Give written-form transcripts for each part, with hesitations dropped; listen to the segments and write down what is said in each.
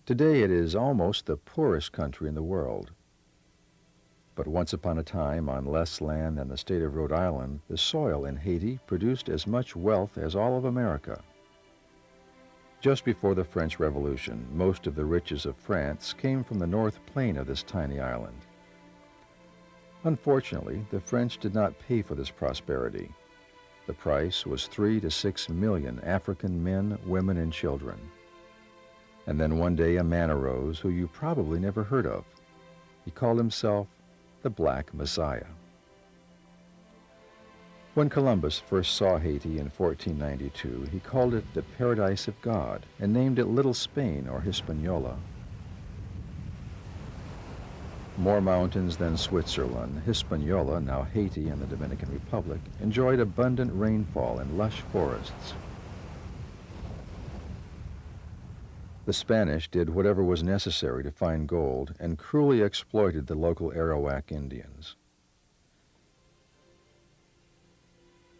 Today it is almost the poorest country in the world. But once upon a time, on less land than the state of Rhode Island, the soil in Haiti produced as much wealth as all of America. Just before the French Revolution, most of the riches of France came from the north plain of this tiny island. Unfortunately, the French did not pay for this prosperity. The price was 3 to 6 million African men, women, and children. And then one day a man arose who you probably never heard of. He called himself the Black Messiah. When Columbus first saw Haiti in 1492, he called it the Paradise of God and named it Little Spain, or Hispaniola. More mountains than Switzerland, Hispaniola, now Haiti and the Dominican Republic, enjoyed abundant rainfall and lush forests. The Spanish did whatever was necessary to find gold and cruelly exploited the local Arawak Indians.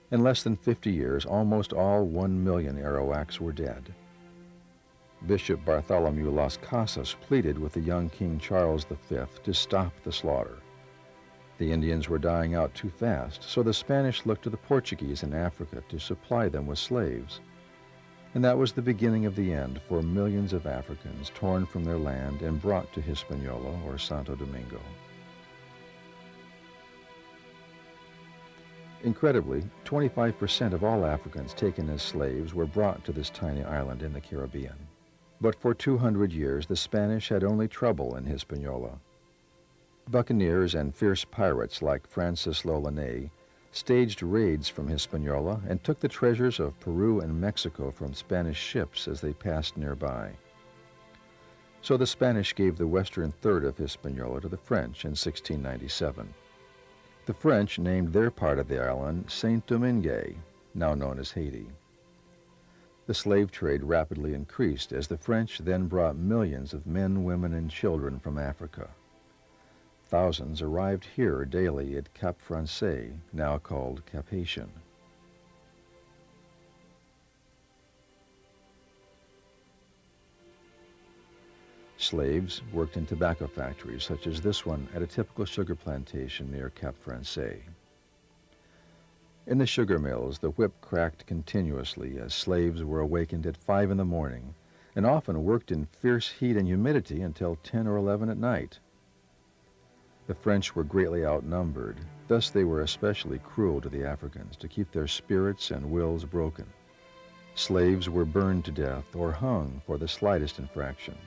In less than 50 years, almost all 1 million Arawaks were dead. Bishop Bartholomew Las Casas pleaded with the young King Charles V to stop the slaughter. The Indians were dying out too fast, so the Spanish looked to the Portuguese in Africa to supply them with slaves. And that was the beginning of the end for millions of Africans torn from their land and brought to Hispaniola, or Santo Domingo. Incredibly, 25% of all Africans taken as slaves were brought to this tiny island in the Caribbean. But for 200 years, the Spanish had only trouble in Hispaniola. Buccaneers and fierce pirates like Francis L'Ouverture staged raids from Hispaniola and took the treasures of Peru and Mexico from Spanish ships as they passed nearby. So the Spanish gave the western third of Hispaniola to the French in 1697. The French named their part of the island Saint-Domingue, now known as Haiti. The slave trade rapidly increased as the French then brought millions of men, women, and children from Africa. Thousands arrived here daily at Cap Francais, now called Cap Haitien. Slaves worked in tobacco factories, such as this one at a typical sugar plantation near Cap Francais. In the sugar mills, the whip cracked continuously as slaves were awakened at 5 in the morning and often worked in fierce heat and humidity until 10 or 11 at night. The French were greatly outnumbered, thus they were especially cruel to the Africans to keep their spirits and wills broken. Slaves were burned to death or hung for the slightest infraction.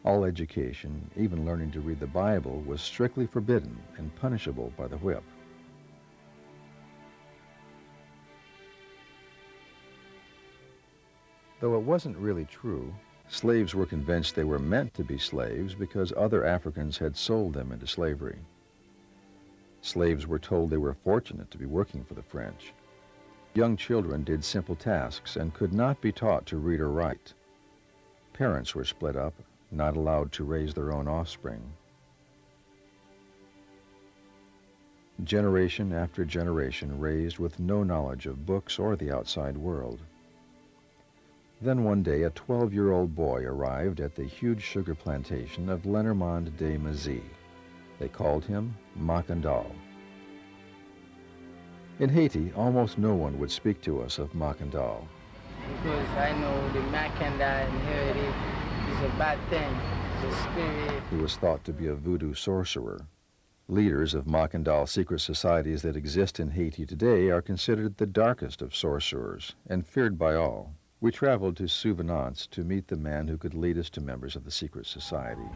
All education, even learning to read the Bible, was strictly forbidden and punishable by the whip. Though it wasn't really true, slaves were convinced they were meant to be slaves because other Africans had sold them into slavery. Slaves were told they were fortunate to be working for the French. Young children did simple tasks and could not be taught to read or write. Parents were split up, not allowed to raise their own offspring. Generation after generation raised with no knowledge of books or the outside world. Then one day a 12-year-old boy arrived at the huge sugar plantation of Lenormand de Mazie. They called him Macandal. In Haiti, almost no one would speak to us of Macandal. Because I know the Macandal in Haiti is a bad thing. It's a spirit. He was thought to be a voodoo sorcerer. Leaders of Macandal secret societies that exist in Haiti today are considered the darkest of sorcerers and feared by all. We traveled to Souvenance to meet the man who could lead us to members of the secret society.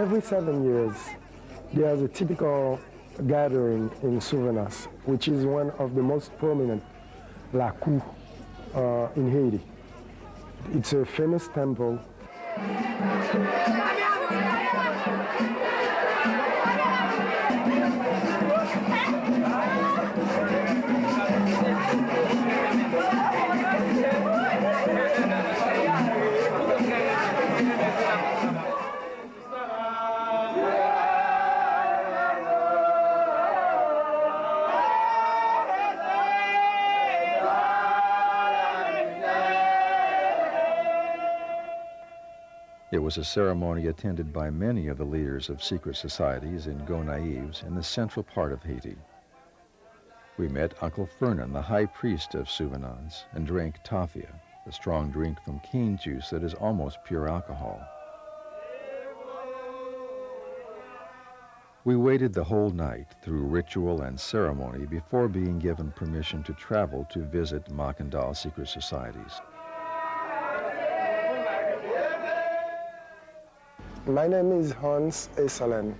Every 7 years, there's a typical gathering in Souvenance, which is one of the most prominent lacous in Haiti. It's a famous temple. It was a ceremony attended by many of the leaders of secret societies in Gonaives in the central part of Haiti. We met Uncle Fernan, the high priest of Souvenance, and drank tafia, a strong drink from cane juice that is almost pure alcohol. We waited the whole night through ritual and ceremony before being given permission to travel to visit Macandal secret societies. My name is Hans Esselen,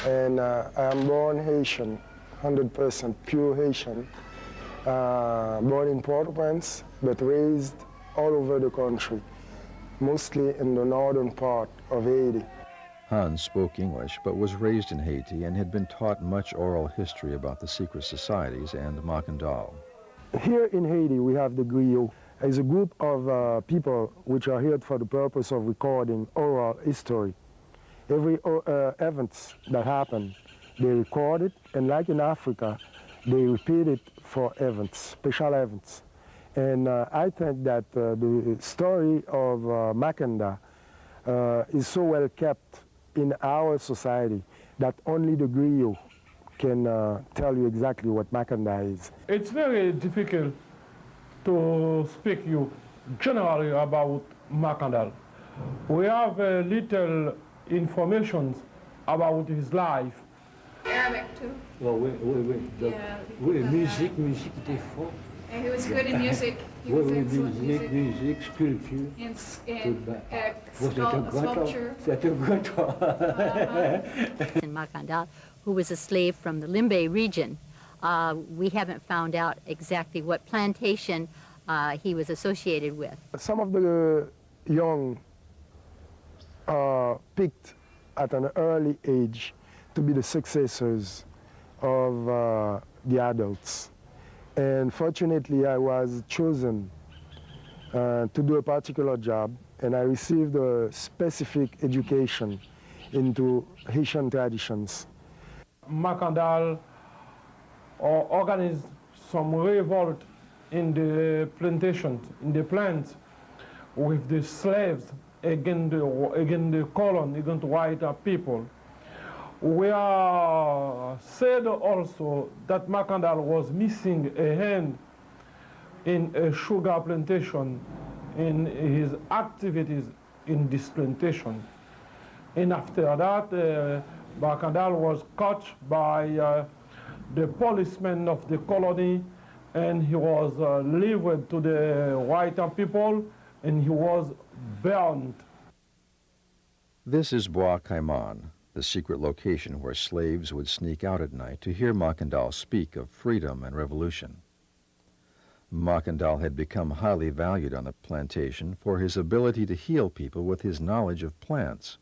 and I am born Haitian, 100% pure Haitian, born in Port-au-Prince, but raised all over the country, mostly in the northern part of Haiti. Hans spoke English, but was raised in Haiti and had been taught much oral history about the secret societies and Macandal. Here in Haiti, we have the griot. It's a group of people which are here for the purpose of recording oral history. Every event that happens, they record it, and like in Africa, they repeat it for events, special events. And I think that the story of Macandal is so well kept in our society that only the griot can tell you exactly what Macandal is. It's very difficult to speak you generally about Macandal. We have little information about his life. Arabic too. Oh, oui. Yeah, Oui, musique était fort. And he was good in music. He was excellent musique, sculpture. In Sculpture. C'est un grand homme. In Macandal, who was a slave from the Limbe region. We haven't found out exactly what plantation he was associated with. Some of the young are picked at an early age to be the successors of the adults. And fortunately, I was chosen to do a particular job, and I received a specific education into Haitian traditions. Macandal organized some revolt in the plantations, in the plants, with the slaves against the colon, against white people. We are said also that Macandal was missing a hand in a sugar plantation in his activities in this plantation. And after that, Macandal was caught by the policemen of the colony, and he was delivered to the white people, and he was burned. This is Bois Caiman, the secret location where slaves would sneak out at night to hear Macandal speak of freedom and revolution. Macandal had become highly valued on the plantation for his ability to heal people with his knowledge of plants.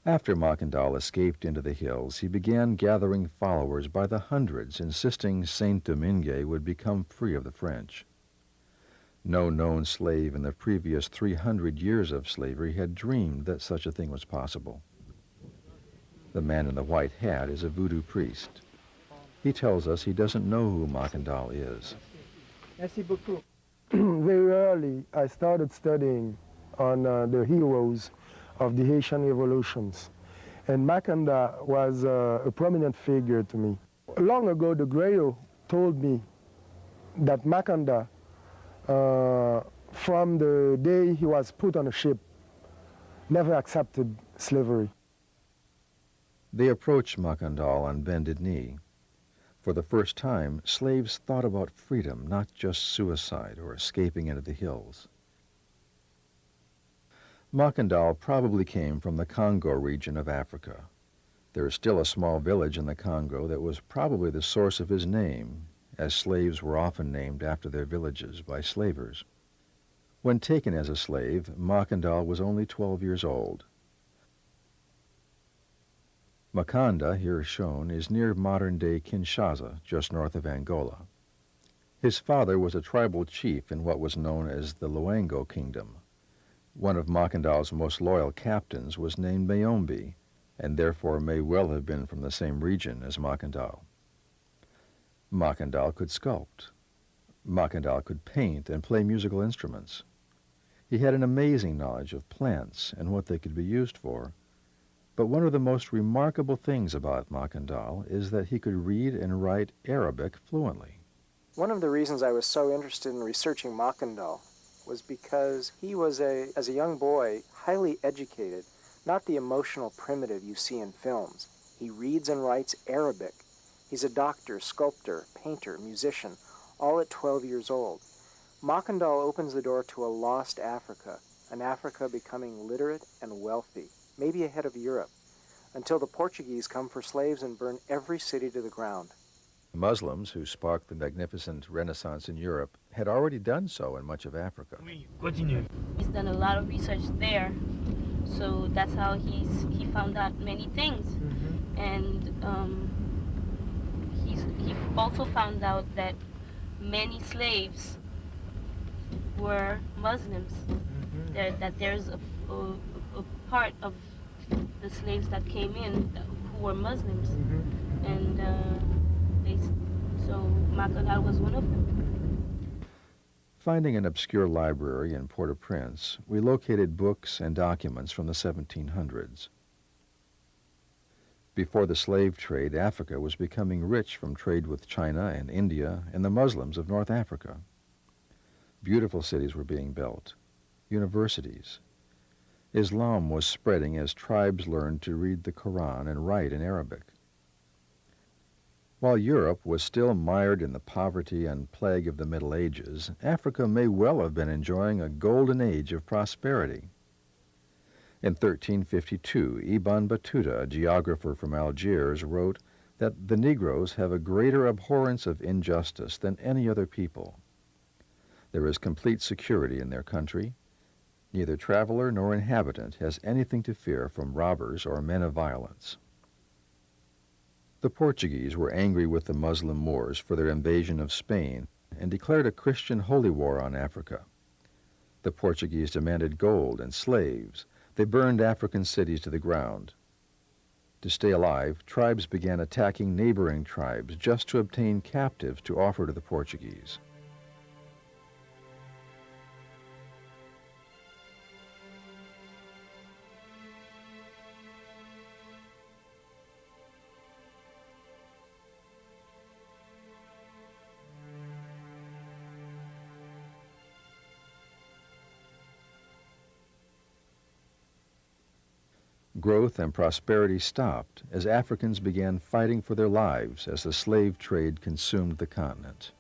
After Macandal escaped into the hills, he began gathering followers by the hundreds, insisting Saint-Domingue would become free of the French. No known slave in the previous 300 years of slavery had dreamed that such a thing was possible. The man in the white hat is a voodoo priest. He tells us he doesn't know who Macandal is. Very early, I started studying on the heroes of the Haitian revolutions. And Macandal was a prominent figure to me. Long ago, the griot told me that Macandal, from the day he was put on a ship, never accepted slavery. They approached Macandal on bended knee. For the first time, slaves thought about freedom, not just suicide or escaping into the hills. Macandal probably came from the Congo region of Africa. There is still a small village in the Congo that was probably the source of his name, as slaves were often named after their villages by slavers. When taken as a slave, Macandal was only 12 years old. Macanda, here shown, is near modern-day Kinshasa, just north of Angola. His father was a tribal chief in what was known as the Luango Kingdom. One of Macandal's most loyal captains was named Mayombe, and therefore may well have been from the same region as Macandal. Macandal could sculpt. Macandal could paint and play musical instruments. He had an amazing knowledge of plants and what they could be used for. But one of the most remarkable things about Macandal is that he could read and write Arabic fluently. One of the reasons I was so interested in researching Macandal was because he was, as a young boy, highly educated, not the emotional primitive you see in films. He reads and writes Arabic. He's a doctor, sculptor, painter, musician, all at 12 years old. Macandal opens the door to a lost Africa, an Africa becoming literate and wealthy, maybe ahead of Europe, until the Portuguese come for slaves and burn every city to the ground. The Muslims, who sparked the magnificent Renaissance in Europe, had already done so in much of Africa. He's done a lot of research there, so that's how he found out many things. And he also found out that many slaves were Muslims. That there's a part of the slaves that came in who were Muslims, and so Macandal was one of them. Finding an obscure library in Port-au-Prince, we located books and documents from the 1700s. Before the slave trade, Africa was becoming rich from trade with China and India and the Muslims of North Africa. Beautiful cities were being built, universities. Islam was spreading as tribes learned to read the Quran and write in Arabic. While Europe was still mired in the poverty and plague of the Middle Ages, Africa may well have been enjoying a golden age of prosperity. In 1352, Ibn Battuta, a geographer from Algiers, wrote that the Negroes have a greater abhorrence of injustice than any other people. There is complete security in their country. Neither traveler nor inhabitant has anything to fear from robbers or men of violence. The Portuguese were angry with the Muslim Moors for their invasion of Spain and declared a Christian holy war on Africa. The Portuguese demanded gold and slaves. They burned African cities to the ground. To stay alive, tribes began attacking neighboring tribes just to obtain captives to offer to the Portuguese. Growth and prosperity stopped as Africans began fighting for their lives as the slave trade consumed the continent.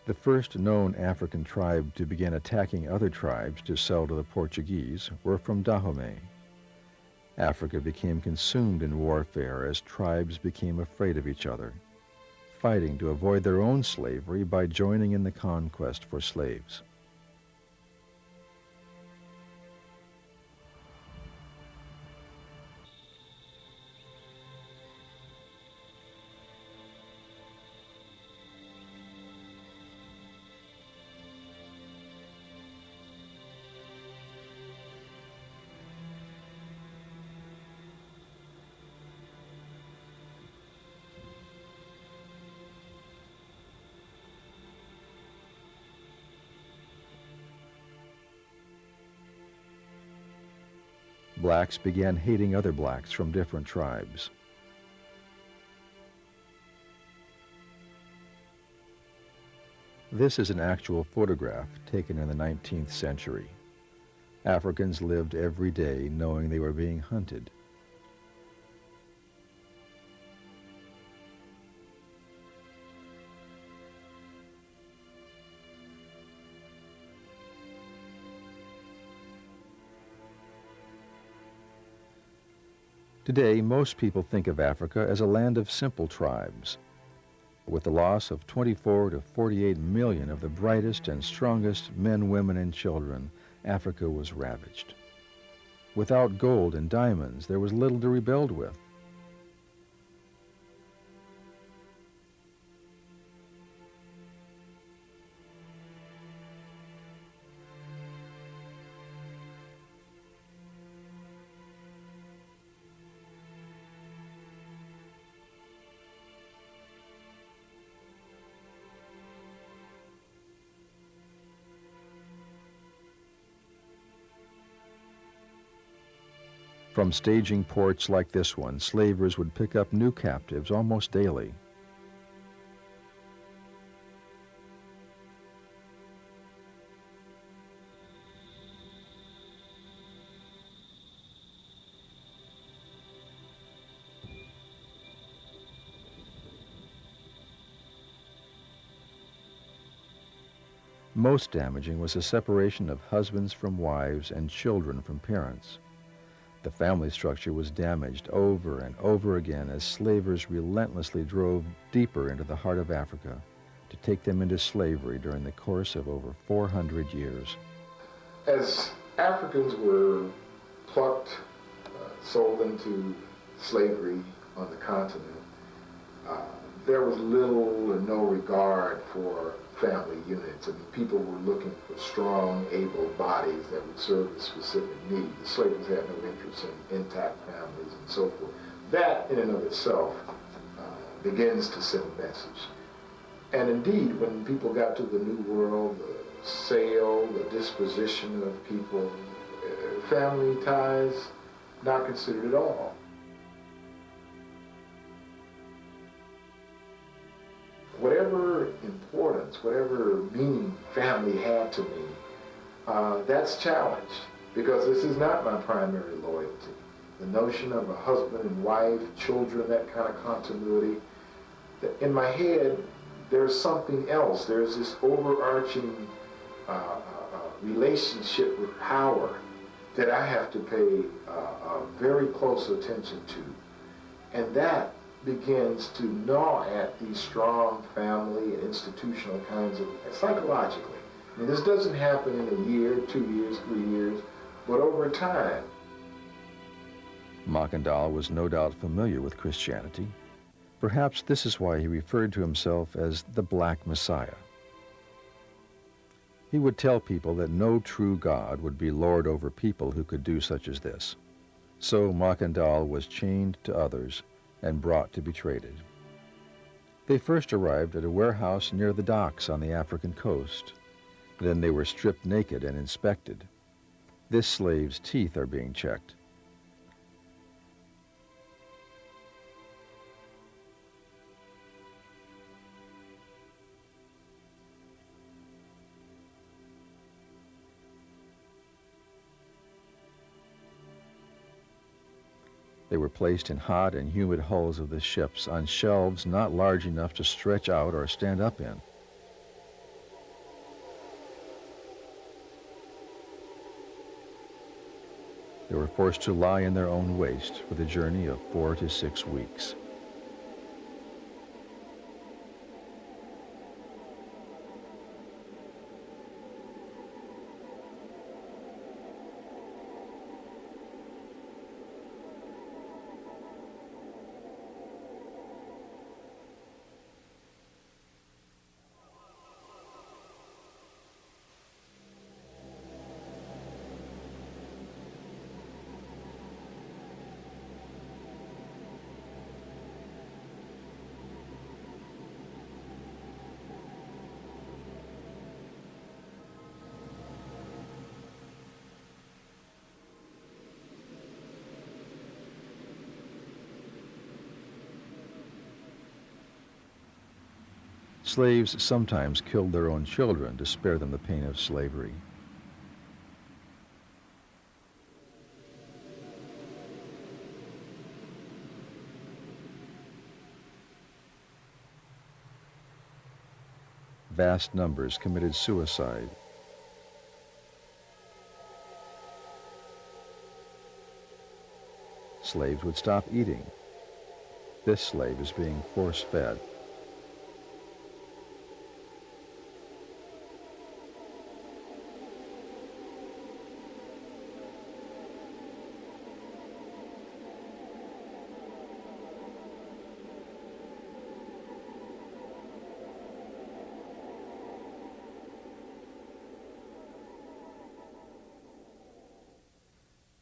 The first known African tribe to begin attacking other tribes to sell to the Portuguese were from Dahomey. Africa became consumed in warfare as tribes became afraid of each other, fighting to avoid their own slavery by joining in the conquest for slaves. Blacks began hating other blacks from different tribes. This is an actual photograph taken in the 19th century. Africans lived every day knowing they were being hunted. Today, most people think of Africa as a land of simple tribes. With the loss of 24 to 48 million of the brightest and strongest men, women, and children, Africa was ravaged. Without gold and diamonds, there was little to rebuild with. From staging ports like this one, slavers would pick up new captives almost daily. Most damaging was the separation of husbands from wives and children from parents. The family structure was damaged over and over again as slavers relentlessly drove deeper into the heart of Africa to take them into slavery during the course of over 400 years. As Africans were plucked, sold into slavery on the continent, there was little or no regard for family units. I mean, people were looking for strong, able bodies that would serve a specific need. The slavers had no interest in intact families and so forth. That, in and of itself, begins to send a message. And indeed, when people got to the New World, the sale, the disposition of people, family ties, not considered at all. Whatever importance, whatever meaning family had to me, that's challenged, because this is not my primary loyalty. The notion of a husband and wife, children, that kind of continuity, in my head, there's something else. There's this overarching relationship with power that I have to pay very close attention to. And that begins to gnaw at these strong family and institutional kinds of, psychologically. I mean, this doesn't happen in a year, 2 years, 3 years, but over time. Macandal was no doubt familiar with Christianity. Perhaps this is why he referred to himself as the Black Messiah. He would tell people that no true God would be lord over people who could do such as this. So Macandal was chained to others and brought to be traded. They first arrived at a warehouse near the docks on the African coast. Then they were stripped naked and inspected. This slave's teeth are being checked. They were placed in hot and humid hulls of the ships on shelves not large enough to stretch out or stand up in. They were forced to lie in their own waste for the journey of 4 to 6 weeks. Slaves sometimes killed their own children to spare them the pain of slavery. Vast numbers committed suicide. slaves would stop eating. This slave is being force-fed.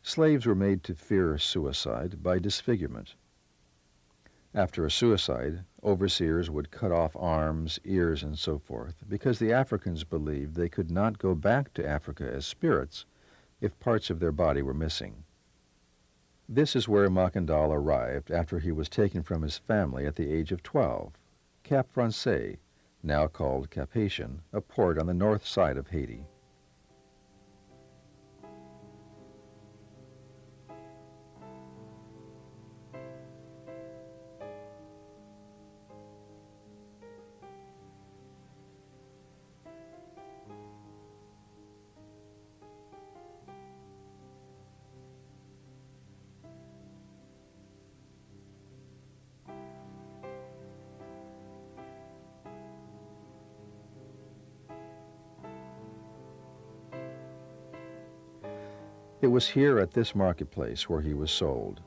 Slaves were made to fear suicide by disfigurement. After a suicide, overseers would cut off arms, ears, and so forth, because the Africans believed they could not go back to Africa as spirits if parts of their body were missing. This is where Macandal arrived after he was taken from his family at the age of 12, Cap Francais, now called Cap Haitian, a port on the north side of Haiti. It was here at this marketplace where he was sold.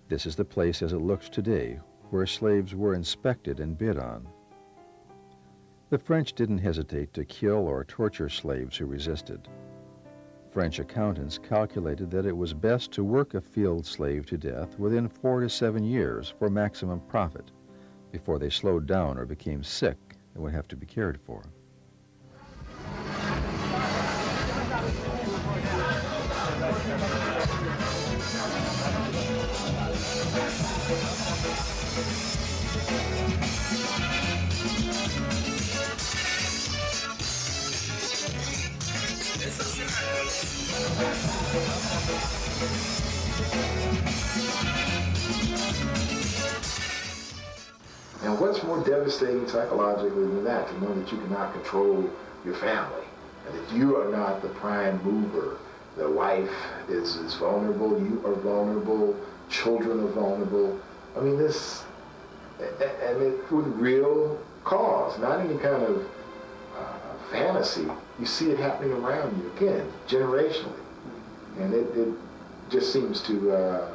This is the place as it looks today, where slaves were inspected and bid on. The French didn't hesitate to kill or torture slaves who resisted. French accountants calculated that it was best to work a field slave to death within 4 to 7 years for maximum profit, before they slowed down or became sick and would have to be cared for. And what's more devastating psychologically than that, to know that you cannot control your family, and that you are not the prime mover. The wife is vulnerable, you are vulnerable, children are vulnerable. I mean, this, and it with real cause, not any kind of fantasy. You see it happening around you, again, generationally. And it just seems to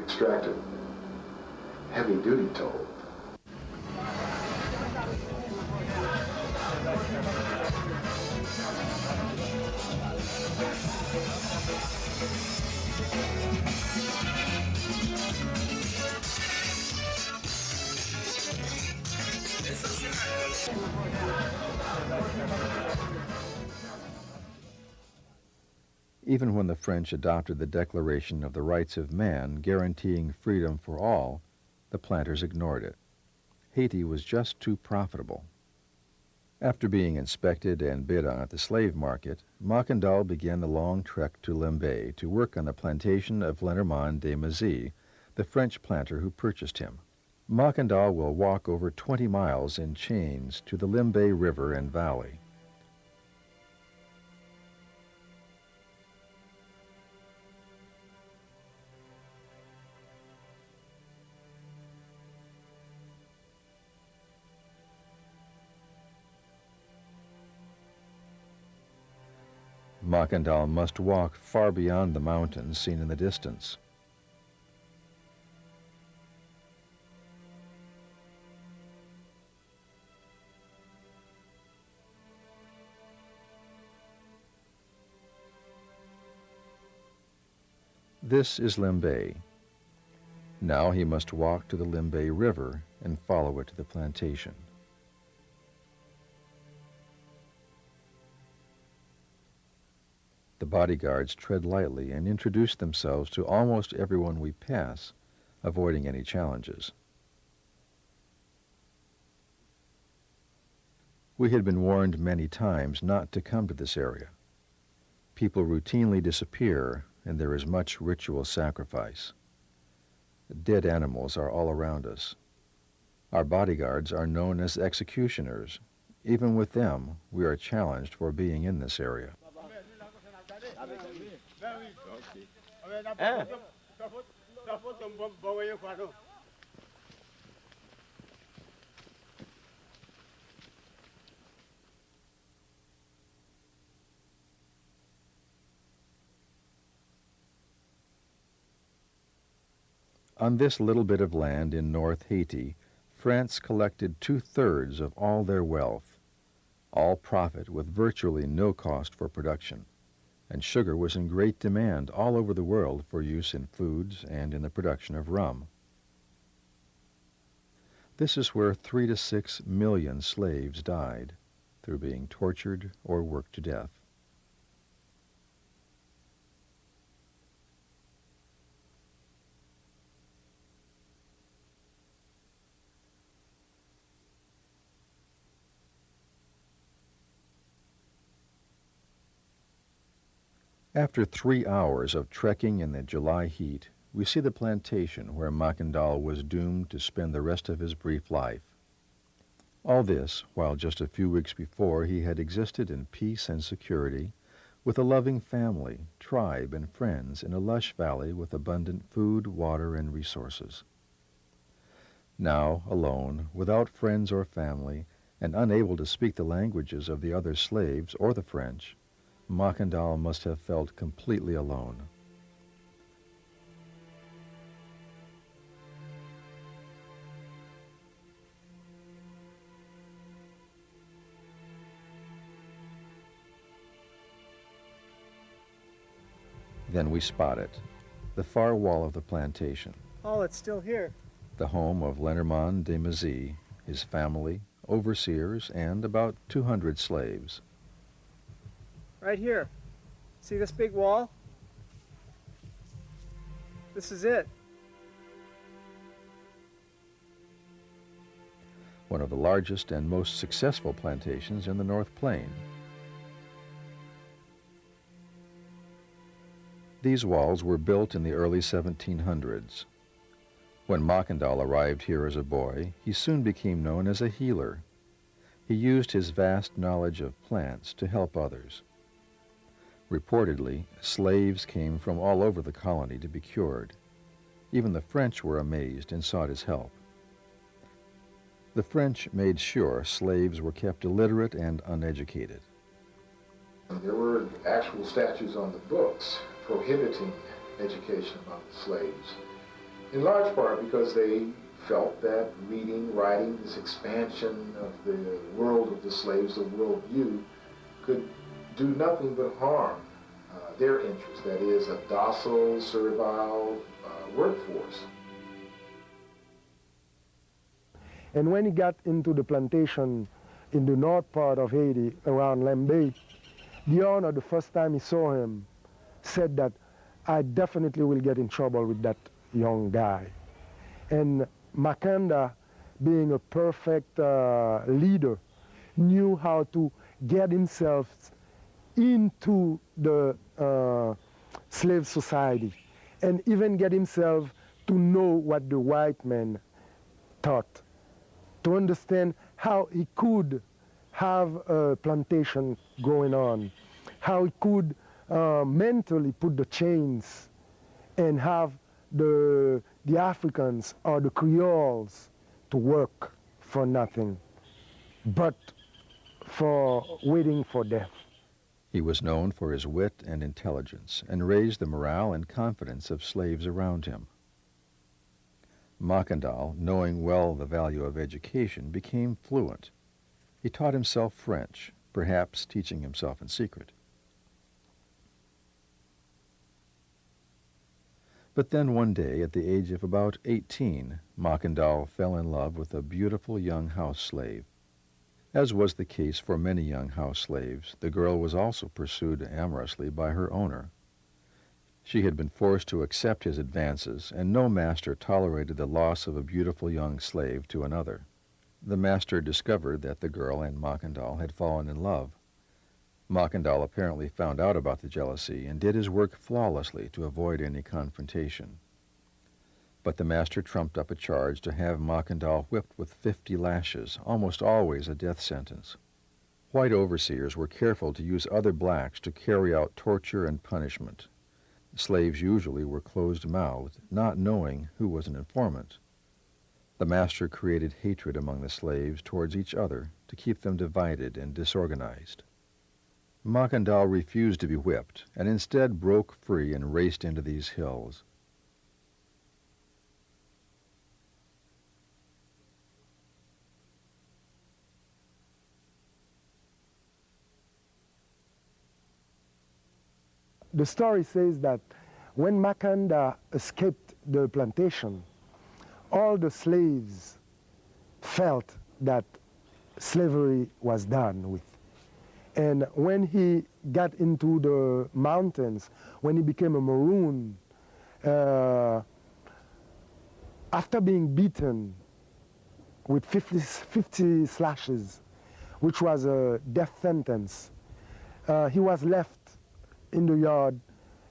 extract a heavy duty toll. Even when the French adopted the Declaration of the Rights of Man guaranteeing freedom for all, the planters ignored it. Haiti was just too profitable. After being inspected and bid on at the slave market, Macandal began the long trek to Limbe to work on the plantation of Lenormand de Mazie, the French planter who purchased him. Macandal will walk over 20 miles in chains to the Limbe River and valley. Macandal must walk far beyond the mountains seen in the distance. This is Limbe. Now he must walk to the Limbe River and follow it to the plantation. The bodyguards tread lightly and introduce themselves to almost everyone we pass, avoiding any challenges. We had been warned many times not to come to this area. People routinely disappear, and there is much ritual sacrifice. Dead animals are all around us. Our bodyguards are known as executioners. Even with them, we are challenged for being in this area. On this little bit of land in North Haiti, France collected 2/3 of all their wealth, all profit with virtually no cost for production, and sugar was in great demand all over the world for use in foods and in the production of rum. This is where 3 to 6 million slaves died through being tortured or worked to death. After 3 hours of trekking in the July heat, we see the plantation where Macandal was doomed to spend the rest of his brief life. All this while just a few weeks before he had existed in peace and security with a loving family, tribe, and friends in a lush valley with abundant food, water, and resources. Now, alone, without friends or family, and unable to speak the languages of the other slaves or the French, Macandal must have felt completely alone. Then we spot it, the far wall of the plantation. Oh, it's still here. The home of Lenormand de Mazie, his family, overseers, and about 200 slaves. Right here. See this big wall? This is it. One of the largest and most successful plantations in the North Plain. These walls were built in the early 1700s. When Macandal arrived here as a boy, he soon became known as a healer. He used his vast knowledge of plants to help others. Reportedly, slaves came from all over the colony to be cured. Even the French were amazed and sought his help. The French made sure slaves were kept illiterate and uneducated. There were actual statutes on the books prohibiting education among the slaves, in large part because they felt that reading, writing, this expansion of the world of the slaves, the worldview, could do nothing but harm their interests, that is, a docile, servile workforce. And when he got into the plantation in the north part of Haiti, around Lembe, the owner, the first time he saw him, said that, I definitely will get in trouble with that young guy. And Macandal, being a perfect leader, knew how to get himself into the slave society and even get himself to know what the white man thought, to understand how he could have a plantation going on, how he could mentally put the chains and have the Africans or the Creoles to work for nothing, but for waiting for death. He was known for his wit and intelligence and raised the morale and confidence of slaves around him. Macandal, knowing well the value of education, became fluent. He taught himself French, perhaps teaching himself in secret. But then one day, at the age of about 18, Macandal fell in love with a beautiful young house slave. As was the case for many young house slaves, the girl was also pursued amorously by her owner. She had been forced to accept his advances, and no master tolerated the loss of a beautiful young slave to another. The master discovered that the girl and Macandal had fallen in love. Macandal apparently found out about the jealousy and did his work flawlessly to avoid any confrontation. But the master trumped up a charge to have Macandal whipped with 50 lashes, almost always a death sentence. White overseers were careful to use other blacks to carry out torture and punishment. Slaves usually were closed-mouthed, not knowing who was an informant. The master created hatred among the slaves towards each other to keep them divided and disorganized. Macandal refused to be whipped and instead broke free and raced into these hills. The story says that when Macandal escaped the plantation, all the slaves felt that slavery was done with. And when he got into the mountains, when he became a maroon, after being beaten with 50 slashes, which was a death sentence, he was left in the yard,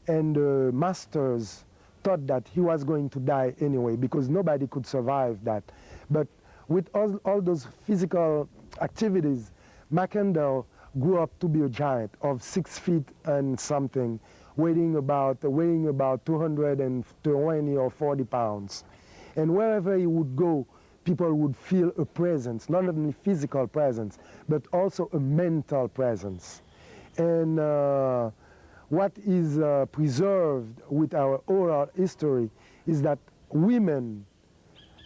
and the masters thought that he was going to die anyway because nobody could survive that. But with all those physical activities, Macandal grew up to be a giant of 6 feet and something, weighing about 220 or 40 pounds. And wherever he would go, people would feel a presence, not only physical presence, but also a mental presence. And what is preserved with our oral history is that women,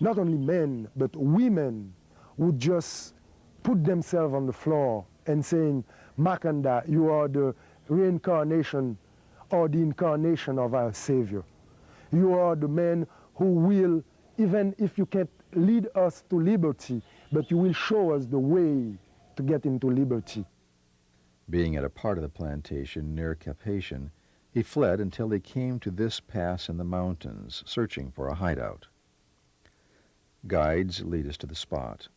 not only men, but women would just put themselves on the floor and saying, Macandal, you are the reincarnation or the incarnation of our Savior. You are the man who will, even if you can't lead us to liberty, but you will show us the way to get into liberty. Being at a part of the plantation near Cap-Haïtien, he fled until he came to this pass in the mountains, searching for a hideout. Guides lead us to the spot.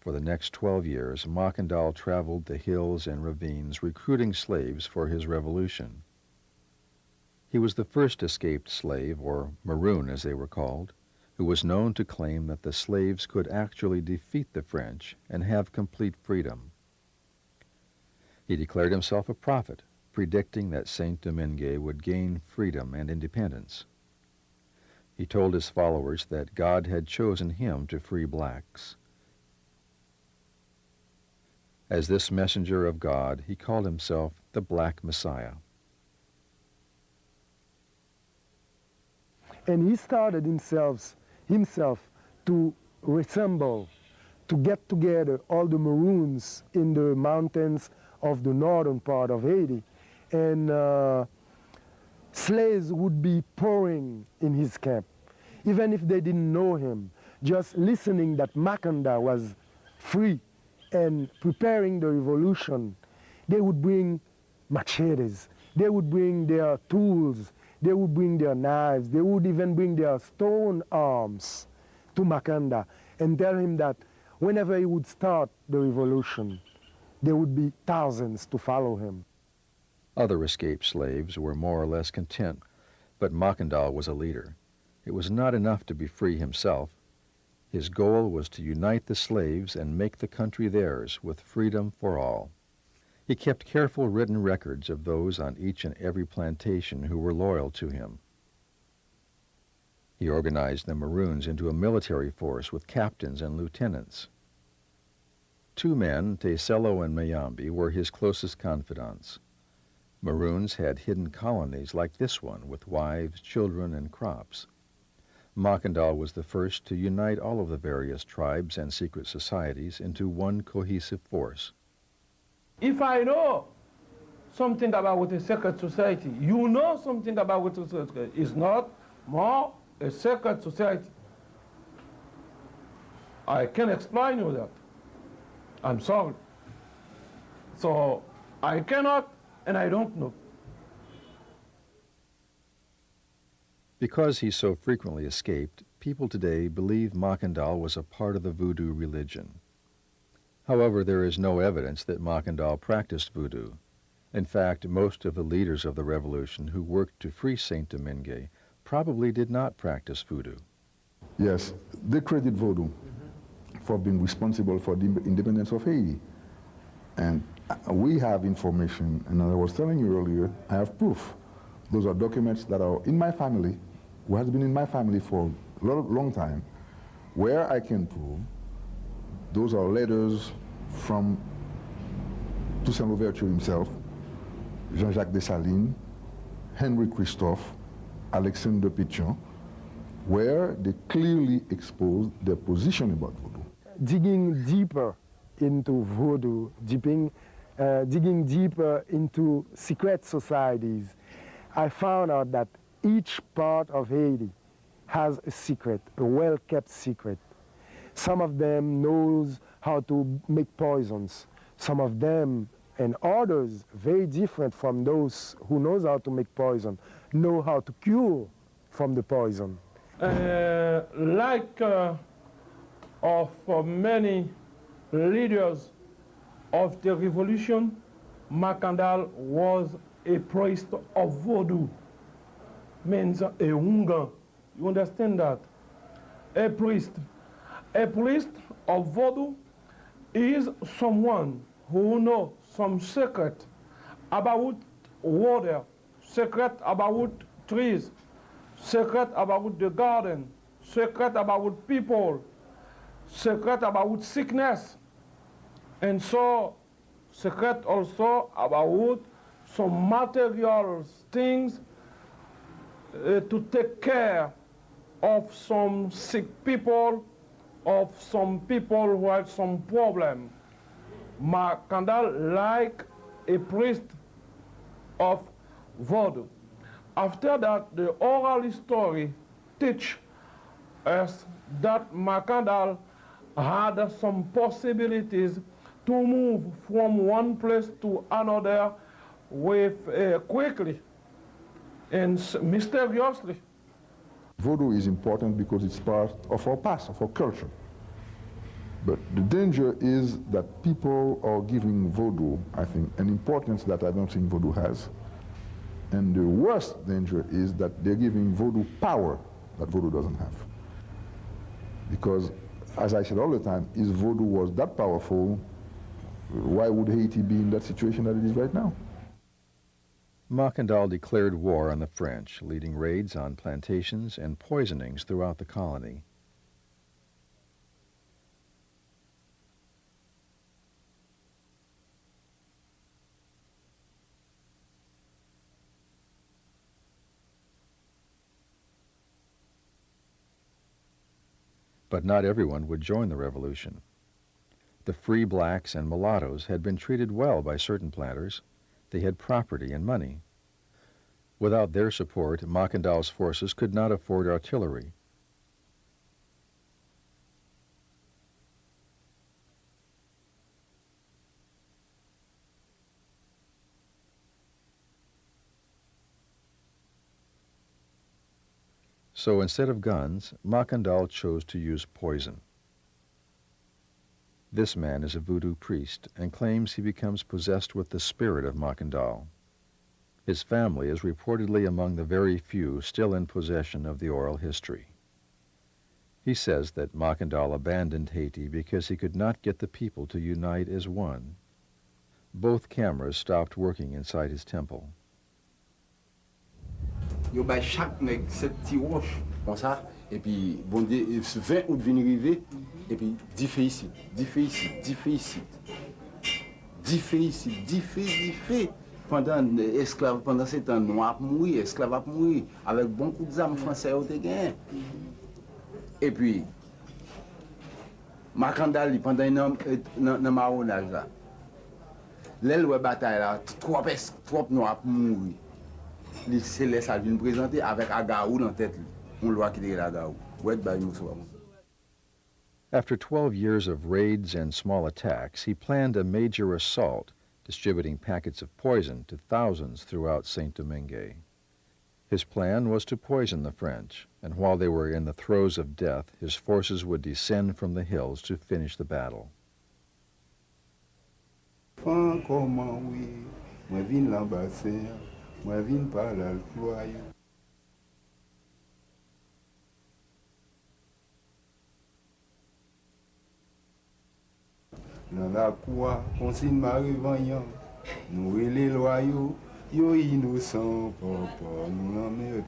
For the next 12 years, Macandal traveled the hills and ravines recruiting slaves for his revolution. He was the first escaped slave, or maroon as they were called, who was known to claim that the slaves could actually defeat the French and have complete freedom. He declared himself a prophet, predicting that Saint-Domingue would gain freedom and independence. He told his followers that God had chosen him to free blacks. As this messenger of God, he called himself the Black Messiah. And he started himself to resemble, to get together all the maroons in the mountains of the northern part of Haiti. And slaves would be pouring in his camp, even if they didn't know him, just listening that Macandal was free and preparing the revolution. They would bring machetes, they would bring their tools, they would bring their knives, they would even bring their stone arms to Macandal and tell him that whenever he would start the revolution, there would be thousands to follow him. Other escaped slaves were more or less content, but Macandal was a leader. It was not enough to be free himself. His goal was to unite the slaves and make the country theirs with freedom for all. He kept careful written records of those on each and every plantation who were loyal to him. He organized the Maroons into a military force with captains and lieutenants. 2 men, Toussaint and Mayambi, were his closest confidants. Maroons had hidden colonies like this one with wives, children, and crops. Macandal was the first to unite all of the various tribes and secret societies into one cohesive force. If I know something about a secret society, you know something about a secret society. It's not more a secret society. I can explain you that. I'm sorry. So I cannot and I don't know. Because he so frequently escaped, people today believe Macandal was a part of the Voodoo religion. However, there is no evidence that Macandal practiced voodoo. In fact, most of the leaders of the revolution who worked to free Saint-Domingue probably did not practice voodoo. Yes, they credit voodoo for being responsible for the independence of Haiti. And we have information, and as I was telling you earlier, I have proof. Those are documents that are in my family, who has been in my family for a long time, where I can prove those are letters from Toussaint L'Ouverture himself, Jean-Jacques Dessalines, Henry Christophe, Alexandre Peon, where they clearly expose their position about voodoo. Digging deeper into voodoo, digging deeper into secret societies, I found out that each part of Haiti has a secret, a well-kept secret. Some of them knows how to make poisons. Some of them and others, very different from those who knows how to make poison, know how to cure from the poison. Of many leaders of the revolution, Macandal was a priest of voodoo, means a hunga. You understand that? A priest of voodoo is someone who knows some secret about water, secret about trees, secret about the garden, secret about people, secret about sickness, and so secret also about some material things to take care of some sick people, of some people who had some problem. Macandal like a priest of voodoo. After that, the oral story teach us that Macandal had some possibilities to move from one place to another with quickly and mysteriously. Voodoo is important because it's part of our past, of our culture. But the danger is that people are giving voodoo, I think, an importance that I don't think voodoo has. And the worst danger is that they're giving voodoo power that voodoo doesn't have. Because, as I said all the time, if voodoo was that powerful, why would Haiti be in that situation that it is right now? Macandal declared war on the French, leading raids on plantations and poisonings throughout the colony. But not everyone would join the revolution. The free blacks and mulattoes had been treated well by certain planters. They had property and money. Without their support, Macandal's forces could not afford artillery. So instead of guns, Macandal chose to use poison. This man is a voodoo priest and claims he becomes possessed with the spirit of Macandal. His family is reportedly among the very few still in possession of the oral history. He says that Macandal abandoned Haiti because he could not get the people to unite as one. Both cameras stopped working inside his temple. Yo bay chaque nèg 7 petits roches comme ça et puis bon Dieu 20 août vient arriver et puis 10 fait ici 10 fait ici 10 fait ici 10 fait ici 10 fait pendant esclave pendant ces temps noir mourir esclave a mourir avec bon coup d'armes français au te gagné et puis Macandal pendant dans marronnage là l'aile ouais bataille là trop noir mourir. After 12 years of raids and small attacks, he planned a major assault, distributing packets of poison to thousands throughout Saint-Domingue. His plan was to poison the French, and while they were in the throes of death, his forces would descend from the hills to finish the battle. enfant comment oui, moi vin l'ambasser, moi vin par la ployer. Dans la cour, consigne Marie Vaillant, nous et les loyaux, yo innocents, papa, nous l'emmènons.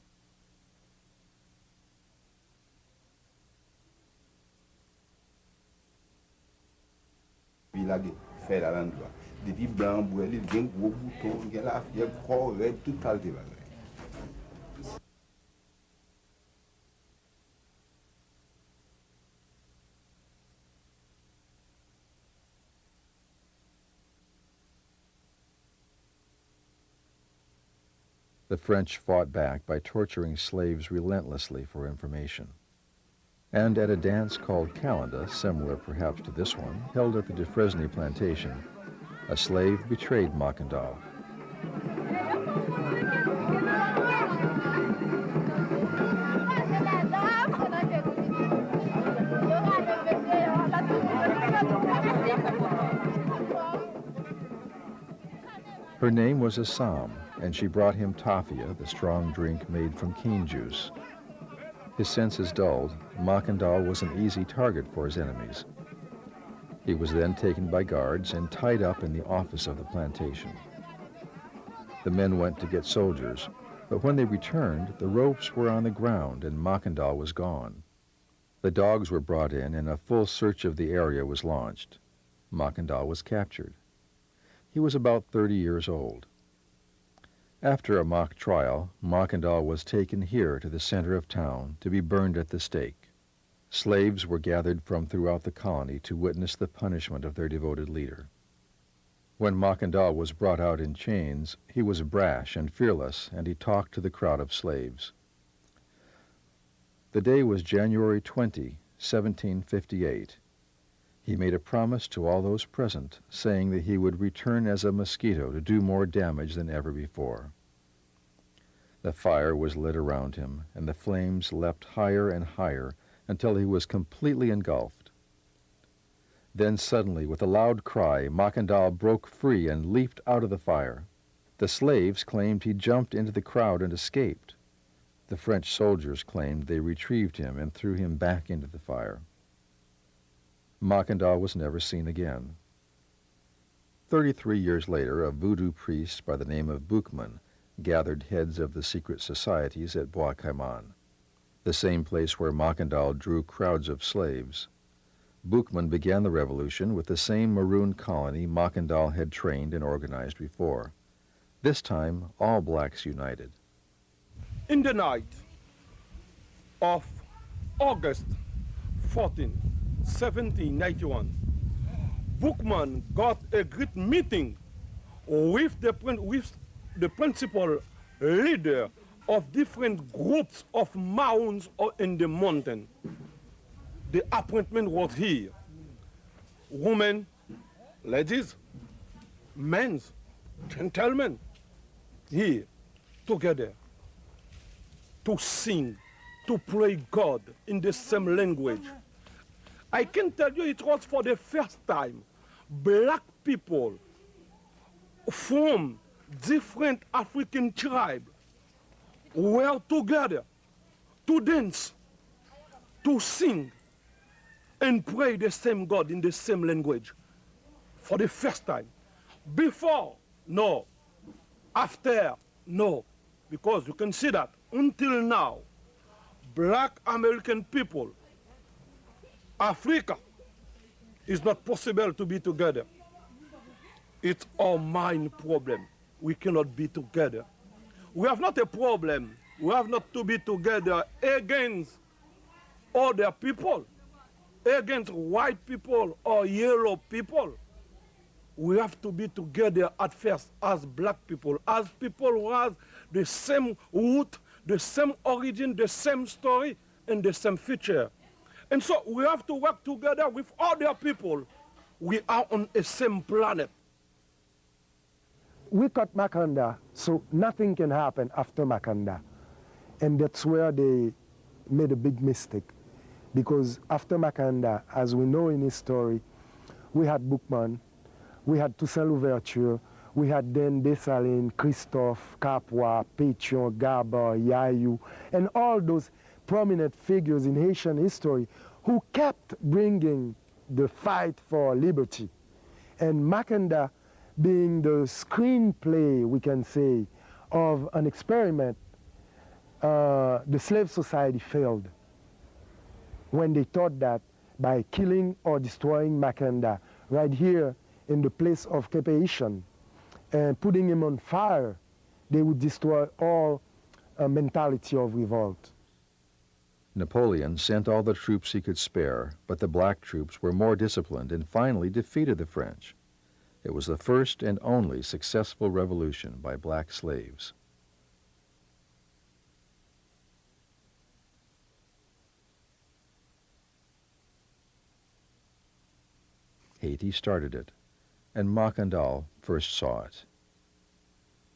Puis là, fait la l'endroit. Depuis blanc, il y a un gros bouton, il y a la fièvre, red, tout à l'heure. The French fought back by torturing slaves relentlessly for information. And at a dance called Calenda, similar perhaps to this one, held at the Defresne plantation, a slave betrayed Macandal. Her name was Assam, and she brought him tafia, the strong drink made from cane juice. His senses dulled, Macandal was an easy target for his enemies. He was then taken by guards and tied up in the office of the plantation. The men went to get soldiers, but when they returned, the ropes were on the ground and Macandal was gone. The dogs were brought in and a full search of the area was launched. Macandal was captured. He was about 30 years old. After a mock trial, Macandal was taken here to the center of town to be burned at the stake. Slaves were gathered from throughout the colony to witness the punishment of their devoted leader. When Macandal was brought out in chains, he was brash and fearless, and he talked to the crowd of slaves. The day was January 20, 1758. He made a promise to all those present, saying that he would return as a mosquito to do more damage than ever before. The fire was lit around him, and the flames leapt higher and higher until he was completely engulfed. Then suddenly, with a loud cry, Macandal broke free and leaped out of the fire. The slaves claimed he jumped into the crowd and escaped. The French soldiers claimed they retrieved him and threw him back into the fire. Macandal was never seen again. 33 years later, a voodoo priest by the name of Boukman gathered heads of the secret societies at Bois Caiman, the same place where Macandal drew crowds of slaves. Boukman began the revolution with the same maroon colony Macandal had trained and organized before. This time, all blacks united. In the night of August 14, 1791, Boukman got a great meeting with the principal leader of different groups of mounds in the mountain. The appointment was here. Women, ladies, men, gentlemen, here, together, to sing, to pray God in the same language. I can tell you it was for the first time black people from different African tribes were together to dance, to sing, and pray the same God in the same language for the first time. Before, no. After, no. Because you can see that until now, black American people, Africa, is not possible to be together. It's our mind problem. We cannot be together. We have not a problem. We have not to be together against other people, against white people or yellow people. We have to be together at first as black people, as people who have the same root, the same origin, the same story, and the same future. And so we have to work together with other people. We are on the same planet. We cut Macandal, so nothing can happen after Macandal. And that's where they made a big mistake. Because after Macandal, as we know in his story, we had Boukman, We had Toussaint L'Ouverture. We had then Dessalines, Christophe, Capua, Peon, Gaba, Yayu, and all those prominent figures in Haitian history who kept bringing the fight for liberty. And Macandal being the screenplay, we can say, of an experiment, the slave society failed when they thought that by killing or destroying Macandal right here in the place of Cape Haitian and putting him on fire, they would destroy all mentality of revolt. Napoleon sent all the troops he could spare, but the black troops were more disciplined and finally defeated the French. It was the first and only successful revolution by black slaves. Haiti started it, and Macandal first saw it.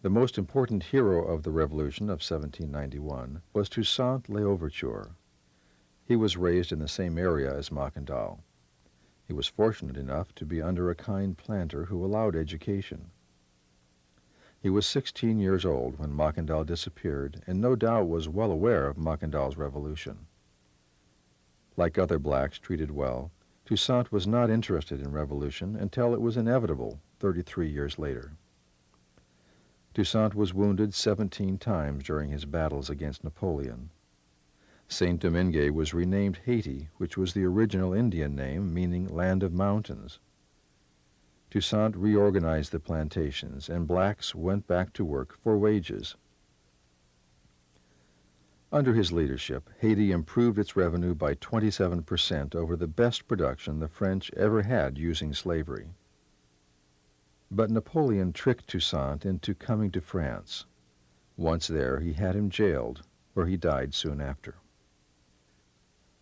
The most important hero of the revolution of 1791 was Toussaint L'Ouverture. He was raised in the same area as Macandal. He was fortunate enough to be under a kind planter who allowed education. He was 16 years old when Macandal disappeared and no doubt was well aware of Macandal's revolution. Like other blacks treated well, Toussaint was not interested in revolution until it was inevitable 33 years later. Toussaint was wounded 17 times during his battles against Napoleon. Saint-Domingue was renamed Haiti, which was the original Indian name meaning land of mountains. Toussaint reorganized the plantations, and blacks went back to work for wages. Under his leadership, Haiti improved its revenue by 27% over the best production the French ever had using slavery. But Napoleon tricked Toussaint into coming to France. Once there, he had him jailed, where he died soon after.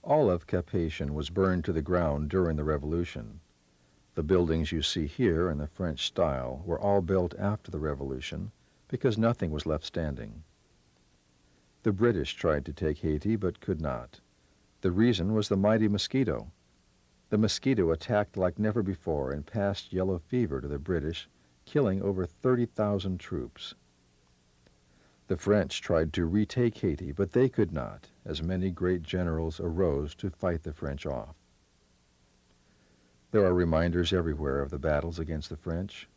All of Cape Haitian was burned to the ground during the Revolution. The buildings you see here in the French style were all built after the Revolution because nothing was left standing. The British tried to take Haiti but could not. The reason was the mighty mosquito. The mosquito attacked like never before and passed yellow fever to the British, killing over 30,000 troops. The French tried to retake Haiti, but they could not, as many great generals arose to fight the French off. There are reminders everywhere of the battles against the French.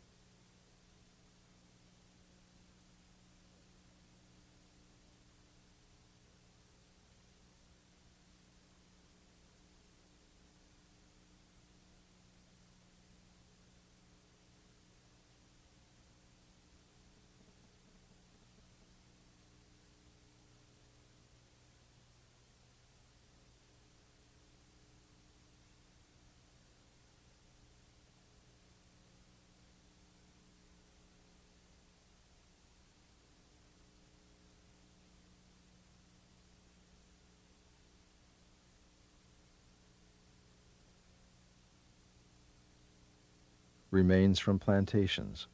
Remains from plantations.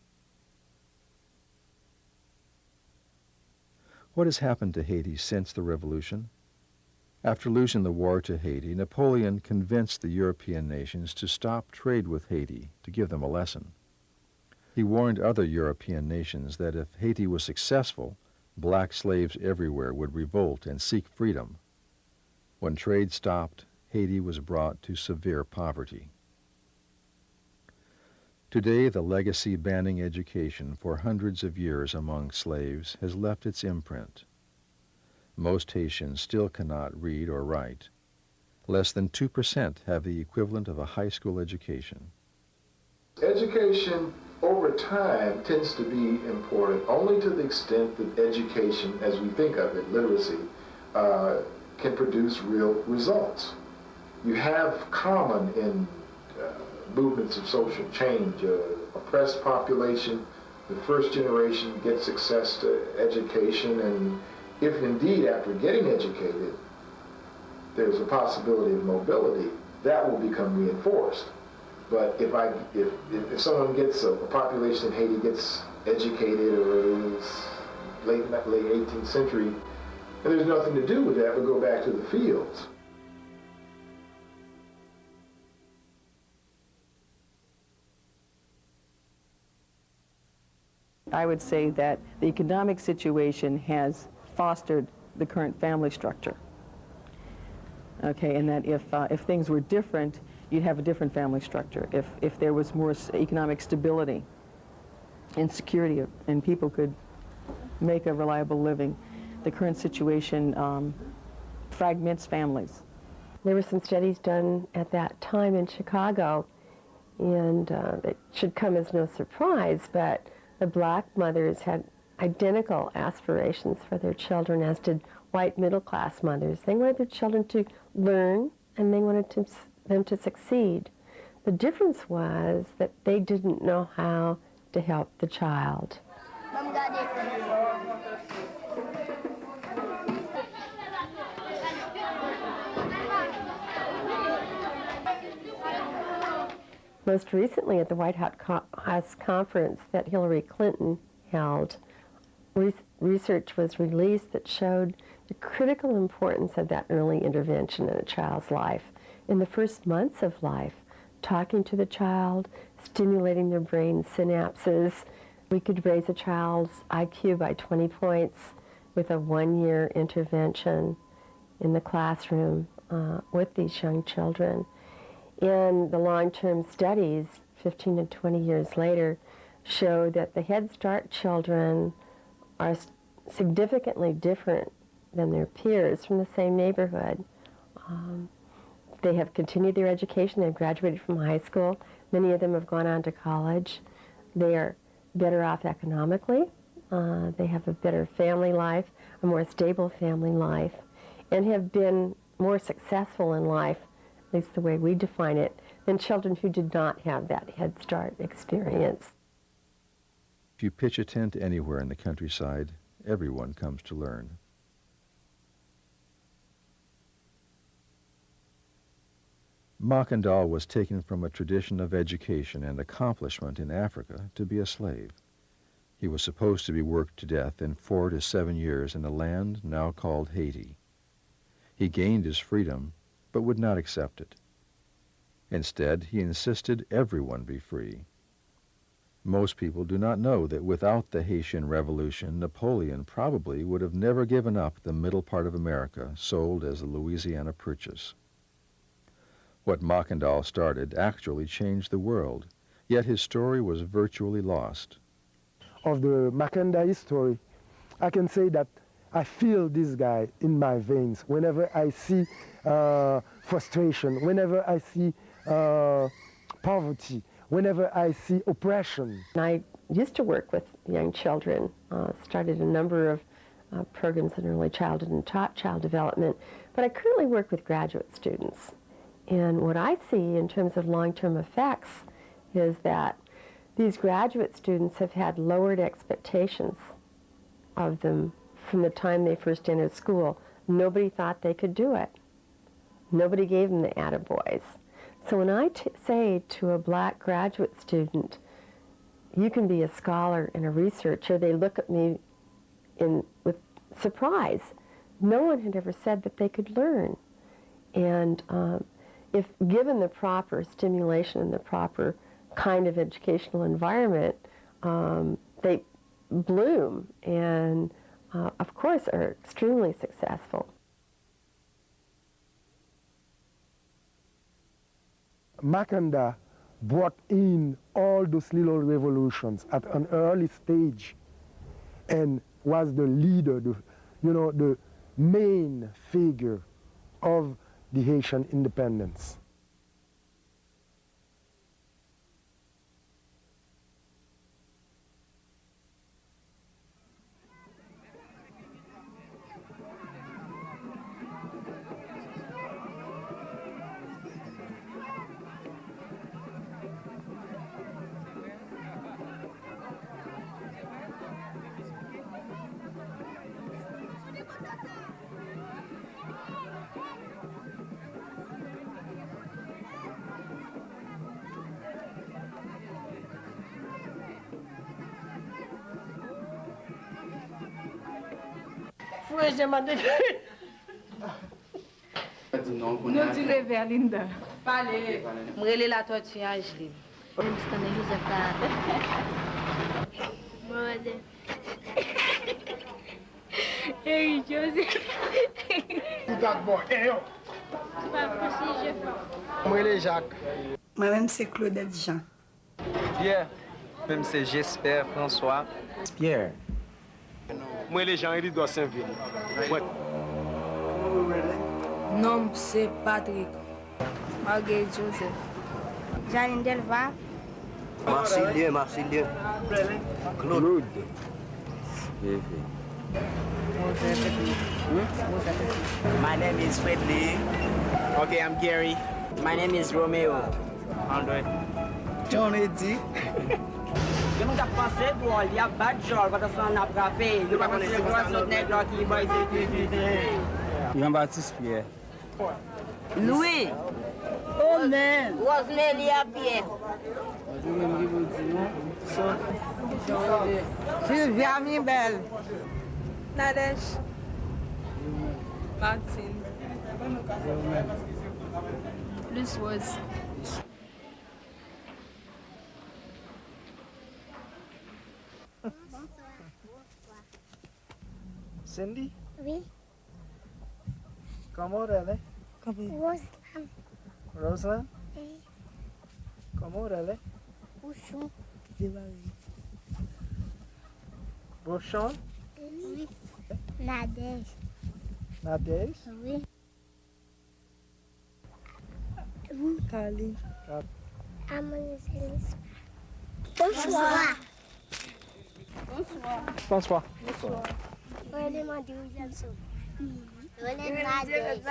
What has happened to Haiti since the Revolution? After losing the war to Haiti, Napoleon convinced the European nations to stop trade with Haiti to give them a lesson. He warned other European nations that if Haiti was successful, black slaves everywhere would revolt and seek freedom. When trade stopped, Haiti was brought to severe poverty. Today, the legacy banning education for hundreds of years among slaves has left its imprint. Most Haitians still cannot read or write. Less than 2% have the equivalent of a high school education. Education over time tends to be important only to the extent that education, as we think of it, literacy, can produce real results. You have common in movements of social change, oppressed population, the first generation gets access to education, and if indeed after getting educated there's a possibility of mobility, that will become reinforced. But if someone gets a population in Haiti gets educated, or is late 18th century, and there's nothing to do with that but go back to the fields. I would say that the economic situation has fostered the current family structure. Okay, and that if things were different, you'd have a different family structure. If there was more economic stability and security and people could make a reliable living, the current situation fragments families. There were some studies done at that time in Chicago, and it should come as no surprise, but the black mothers had identical aspirations for their children, as did white middle-class mothers. They wanted their children to learn, and they wanted them to succeed. The difference was that they didn't know how to help the child. Most recently at the White House conference that Hillary Clinton held, research was released that showed the critical importance of that early intervention in a child's life. In the first months of life, talking to the child, stimulating their brain synapses. We could raise a child's IQ by 20 points with a one-year intervention in the classroom with these young children. And the long-term studies, 15 and 20 years later, show that the Head Start children are significantly different than their peers from the same neighborhood. They have continued their education. They've graduated from high school. Many of them have gone on to college. They are better off economically. They have a better family life, a more stable family life, and have been more successful in life, at least the way we define it, than children who did not have that Head Start experience. If you pitch a tent anywhere in the countryside, everyone comes to learn. Macandal was taken from a tradition of education and accomplishment in Africa to be a slave. He was supposed to be worked to death in 4 to 7 years in a land now called Haiti. He gained his freedom, but would not accept it. Instead, he insisted everyone be free. Most people do not know that without the Haitian Revolution, Napoleon probably would have never given up the middle part of America, sold as a Louisiana Purchase. What Macandal started actually changed the world, yet his story was virtually lost. Of the Macandal history, I can say that I feel this guy in my veins whenever I see frustration, whenever I see poverty, whenever I see oppression. I used to work with young children, started a number of programs in early childhood and child development, but I currently work with graduate students. And what I see in terms of long-term effects is that these graduate students have had lowered expectations of them from the time they first entered school. Nobody thought they could do it. Nobody gave them the attaboys. So when I say to a black graduate student, you can be a scholar and a researcher, they look at me with surprise. No one had ever said that they could learn. And if given the proper stimulation and the proper kind of educational environment, they bloom and, of course, are extremely successful. Macandal brought in all those little revolutions at an early stage and was the leader, the main figure of the Haitian independence. Non ti revè, Linda. Pale. Mrele la tortillage li. Claude. Hey, Joseph. Who that boy? Hey, yo. Moi, les Jacques. Moi-même, c'est Claudette Jean. Pierre. Même c'est J'espère François. Pierre. Moi, les gens, ils doivent s'inviter. Non, c'est Patrick. Marguerite Joseph. Janine Delva. Marcilien. Claude. My name is Fred Lee. Okay, I'm Gary. My name is Romeo. Andre. John Eddy. Je ne pas pensé pour il y a pas de genre quand on a frappé. Je ne pas pensé pour ce nègre qui va exécuter. Jean-Baptiste Pierre. Louis. Oh man. Rosmelia Pierre. Sylvia Mibel. Nadesh. Martin. Plus was. Cindy? Oui. Comment elle est? Roselyne. Rosalind? Oui. Comment elle est? Bouchon. Beauchamp? Oui. Nadège. Nadège? Oui. Vous. Kali. Amonisé. Bonsoir. Bonsoir. René m'a dit Williamson. René Nadège.